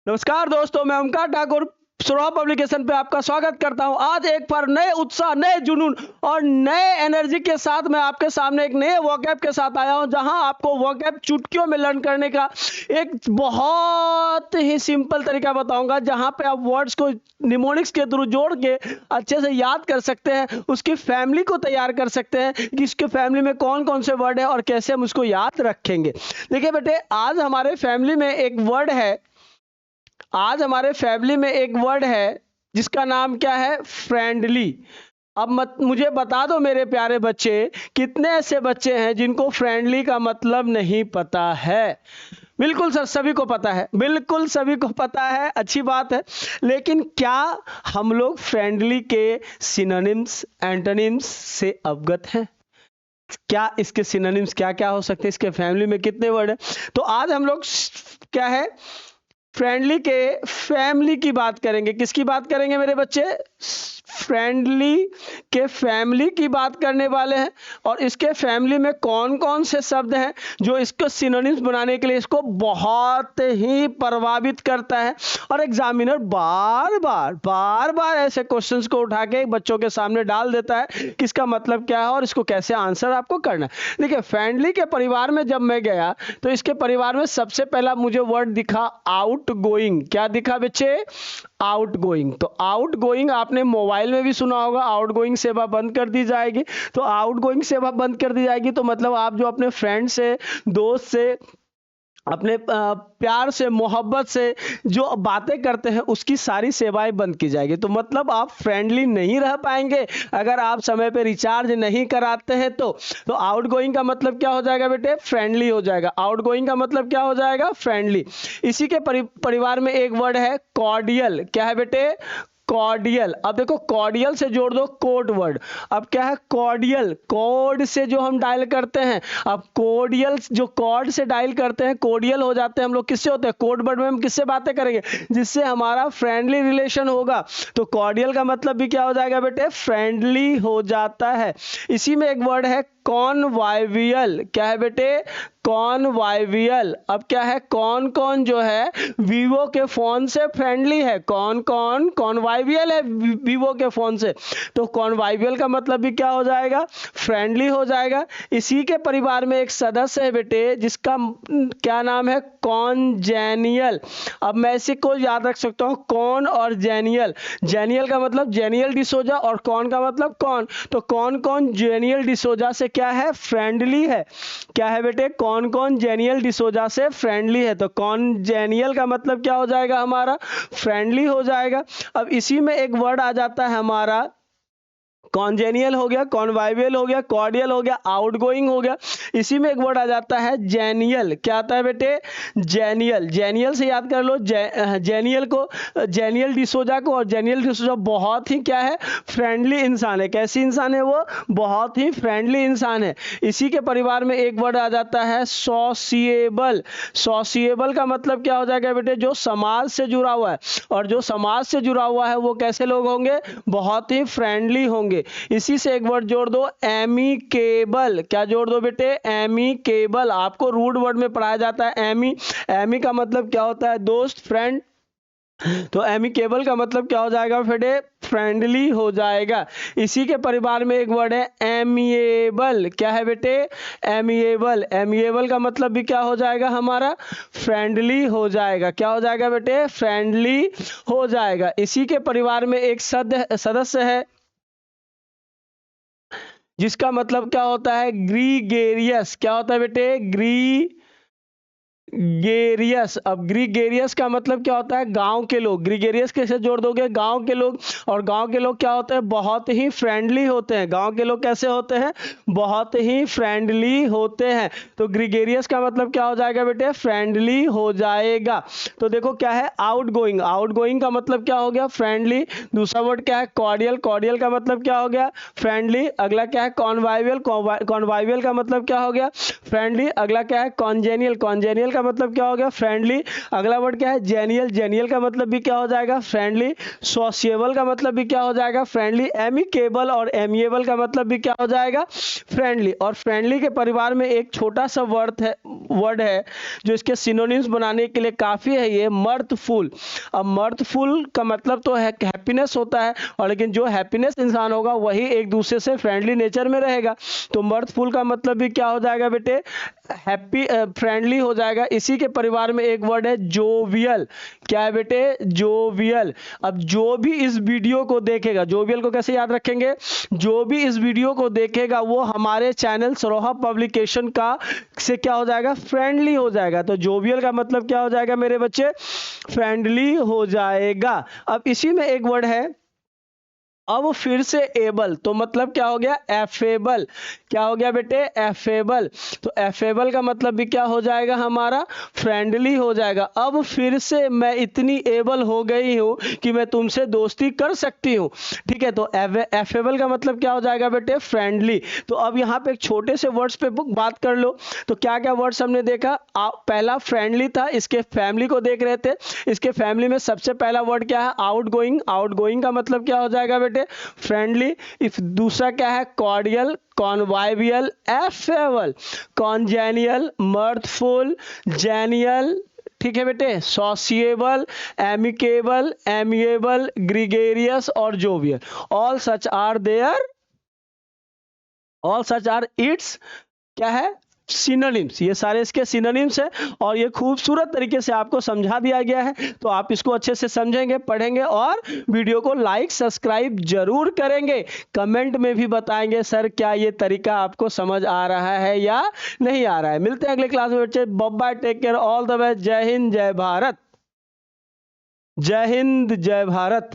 नमस्कार दोस्तों, मैं ओमकार ठाकुर सुराह पब्लिकेशन पे आपका स्वागत करता हूं। आज एक बार नए उत्साह, नए जुनून और नए एनर्जी के साथ मैं आपके सामने एक नए वोकैब के साथ आया हूं, जहां आपको वोकैब चुटकियों में लर्न करने का एक बहुत ही सिंपल तरीका बताऊंगा, जहां पे आप वर्ड्स को निमोनिक्स के थ्रू जोड़ के अच्छे से याद कर सकते हैं, उसकी फैमिली को तैयार कर सकते हैं कि इसके फैमिली में कौन कौन से वर्ड है और कैसे हम उसको याद रखेंगे। देखिए बेटे, आज हमारे फैमिली में एक वर्ड है, जिसका नाम क्या है? फ्रेंडली। अब मुझे बता दो मेरे प्यारे बच्चे, कितने ऐसे बच्चे हैं जिनको फ्रेंडली का मतलब नहीं पता है? बिल्कुल सर, सभी को पता है, बिल्कुल सभी को पता है, अच्छी बात है। लेकिन क्या हम लोग फ्रेंडली के सिनोनिम्स, एंटोनिम्स से अवगत हैं? क्या इसके सिनोनिम्स क्या क्या हो सकते हैं? इसके फैमिली में कितने वर्ड है? तो आज हम लोग क्या है, फ्रेंडली के फैमिली की बात करेंगे। किसकी बात करेंगे मेरे बच्चे? फ्रेंडली के फैमिली की बात करने वाले हैं। और इसके फैमिली में कौन कौन से शब्द हैं जो इसको सिनोनिम्स बनाने के लिए इसको बहुत ही प्रभावित करता है। और एग्जामिनर बार बार ऐसे क्वेश्चंस को उठा के बच्चों के सामने डाल देता है कि इसका मतलब क्या है और इसको कैसे आंसर आपको करना है। देखिए, फ्रेंडली के परिवार में जब मैं गया तो इसके परिवार में सबसे पहला मुझे वर्ड दिखा आउट गोइंग। क्या दिखा बच्चे? Out going. तो आउट गोइंग आपने मोबाइल में भी सुना होगा, आउट गोइंग सेवा बंद कर दी जाएगी। तो आउट गोइंग सेवा बंद कर दी जाएगी तो मतलब आप जो अपने फ्रेंड से, दोस्त से, अपने प्यार से, मोहब्बत से जो बातें करते हैं उसकी सारी सेवाएं बंद की जाएगी। तो मतलब आप फ्रेंडली नहीं रह पाएंगे अगर आप समय पे रिचार्ज नहीं कराते हैं। तो आउटगोइंग का मतलब क्या हो जाएगा बेटे? फ्रेंडली हो जाएगा। आउटगोइंग का मतलब क्या हो जाएगा? फ्रेंडली। इसी के परिवार में एक वर्ड है कॉर्डियल। क्या है बेटे? कॉर्डियल। अब देखो, कॉर्डियल से जोड़ दो कोड वर्ड। अब क्या है? कॉर्डियल, कोड से जो हम डायल करते हैं। अब कॉर्डियल जो कॉर्ड से डायल करते हैं, कॉर्डियल हो जाते हैं हम लोग। किससे होते हैं? कोड वर्ड में हम किससे बातें करेंगे? जिससे हमारा फ्रेंडली रिलेशन होगा। तो कॉर्डियल का मतलब भी क्या हो जाएगा बेटे? फ्रेंडली हो जाता है। इसी में एक वर्ड है कॉन्वाइवियल। क्या है बेटे? कॉन्वाइवियल। अब क्या है? कौन कौन जो है वीवो के फोन से फ्रेंडली है? कौन कौन कॉन्वाइवियल है वीवो के फोन से? तो कॉन्वाइवियल का मतलब भी क्या हो जाएगा? फ्रेंडली हो जाएगा। इसी के परिवार में एक सदस्य है बेटे, जिसका क्या नाम है? कॉन्जेनियल। अब मैं इसी को याद रख सकता हूं, कौन और जेनियल। जेनियल का मतलब जेनियल डिसोजा और कौन का मतलब कौन। तो कौन कौन जेनियल डिसोजा से क्या है? फ्रेंडली है। क्या है बेटे? कौन कौन जेनियल डिसोजा से फ्रेंडली है। तो कौन जेनियल का मतलब क्या हो जाएगा हमारा? फ्रेंडली हो जाएगा। अब इसी में एक वर्ड आ जाता है हमारा, कॉन्जेनियल हो गया, कॉन्वाइवियल हो गया, कॉर्डियल हो गया, आउटगोइंग हो गया। इसी में एक वर्ड आ जाता है जेनियल। क्या आता है बेटे? जेनियल। जेनियल से याद कर लो, जेनियल को, जेनियल डिसोजा को। और जेनियल डिसोजा बहुत ही क्या है? फ्रेंडली इंसान है। कैसी इंसान है वो? बहुत ही फ्रेंडली इंसान है। इसी के परिवार में एक वर्ड आ जाता है सोशिएबल। सोशिएबल का मतलब क्या हो जाएगा बेटे? जो समाज से जुड़ा हुआ है। और जो समाज से जुड़ा हुआ है वो कैसे लोग होंगे? बहुत ही फ्रेंडली होंगे। इसी से एक वर्ड जोड़ दो, एमिकेबल। क्या जोड़ दो बेटे? एमिकेबल। आपको रूड वर्ड में पढ़ाया जाता है एमी। एमी का मतलब क्या होता है? दोस्त, फ्रेंड। तो एमिकेबल का मतलब क्या हो जाएगा बेटे? फ्रेंडली हो जाएगा। इसी के परिवार में एक वर्ड है एमिएबल। क्या है बेटे? एमिएबल। एमिएबल का मतलब भी क्या हो जाएगा हमारा? फ्रेंडली हो जाएगा। क्या हो जाएगा बेटे? फ्रेंडली हो जाएगा। इसी के परिवार में एक सदस्य है जिसका मतलब क्या होता है? ग्रीगेरियस। क्या होता है बेटे? ग्रीगेरियस। अब ग्रीगेरियस का मतलब क्या होता है? गांव के लोग। ग्रीगेरियस कैसे जोड़ दोगे? गांव के लोग। और गांव के लोग क्या होते हैं? बहुत ही फ्रेंडली होते हैं। गांव के लोग कैसे होते हैं? बहुत ही फ्रेंडली होते हैं। तो ग्रीगेरियस का मतलब क्या हो जाएगा बेटे? फ्रेंडली हो जाएगा। तो देखो क्या है? आउटगोइंग। आउटगोइंग का मतलब क्या हो गया? फ्रेंडली। दूसरा वर्ड क्या है? कॉर्डियल। कॉर्डियल का मतलब क्या हो गया? फ्रेंडली। अगला क्या है? कॉन्वाइवियल। कॉन्वाइवियल का मतलब क्या हो गया? फ्रेंडली। अगला क्या है? कॉन्जेनियल। कॉन्जेनियल का मतलब क्या हो गया? फ्रेंडली। अगला वर्ड क्या है? जेनियल। जेनियल का मतलब भी क्या हो जाएगा? फ्रेंडली। सोशिएबल का मतलब भी क्या हो जाएगा? फ्रेंडली। एमिकेबल और एमिएबल का मतलब भी क्या हो जाएगा? फ्रेंडली। और फ्रेंडली के परिवार में एक छोटा सा वर्ड है जो इसके सिनोनिम्स बनाने के लिए काफी है, ये मर्थफुल। अब मर्थफुल का मतलब तो है हैप्पीनेस होता है, और लेकिन जो हैप्पीनेस इंसान होगा वही एक दूसरे से फ्रेंडली नेचर में रहेगा। तो मर्थफुल का मतलब भी क्या हो जाएगा बेटे? हैप्पी, फ्रेंडली हो जाएगा। इसी के परिवार में एक वर्ड है जोवियल। क्या है बेटे? जोवियल। अब जो भी इस वीडियो को देखेगा, जोवियल को कैसे याद रखेंगे? जो भी इस वीडियो को देखेगा वो हमारे चैनल सरोहा पब्लिकेशन का से क्या हो जाएगा? फ्रेंडली हो जाएगा। तो जोवियल का मतलब क्या हो जाएगा मेरे बच्चे? फ्रेंडली हो जाएगा। अब इसी में एक वर्ड है अब फिर से एबल, तो मतलब क्या हो गया? एफेबल। क्या हो गया बेटे? एफेबल। तो एफेबल का मतलब भी क्या हो जाएगा हमारा? फ्रेंडली हो जाएगा। अब फिर से मैं इतनी एबल हो गई हूं कि मैं तुमसे दोस्ती कर सकती हूं। ठीक है, तो एफेबल का मतलब क्या हो जाएगा बेटे? फ्रेंडली। तो अब यहाँ पे एक छोटे से वर्ड्स पे बात कर लो। तो क्या क्या वर्ड्स हमने देखा? पहला फ्रेंडली था, इसके फैमिली को देख रहे थे। इसके फैमिली में सबसे पहला वर्ड क्या है? Out going. आउट गोइंग का मतलब क्या हो जाएगा बेटे? फ्रेंडली। इफ दूसरा क्या है? Cordial, convivial, affable, congenial, mirthful, genial. ठीक है बेटे, सोशिएबल, एमिकेबल, एमिएबल, ग्रीगेरियस और jovial. All such are there, all such are its क्या है? सिनोनिम्स। ये सारे इसके सिनोनिम्स है, और ये खूबसूरत तरीके से आपको समझा दिया गया है। तो आप इसको अच्छे से समझेंगे, पढ़ेंगे, और वीडियो को लाइक सब्सक्राइब जरूर करेंगे। कमेंट में भी बताएंगे सर क्या ये तरीका आपको समझ आ रहा है या नहीं आ रहा है। मिलते हैं अगले क्लास में बच्चे। Bye, take care, all the best. जय हिंद, जय भारत। जय हिंद, जय भारत।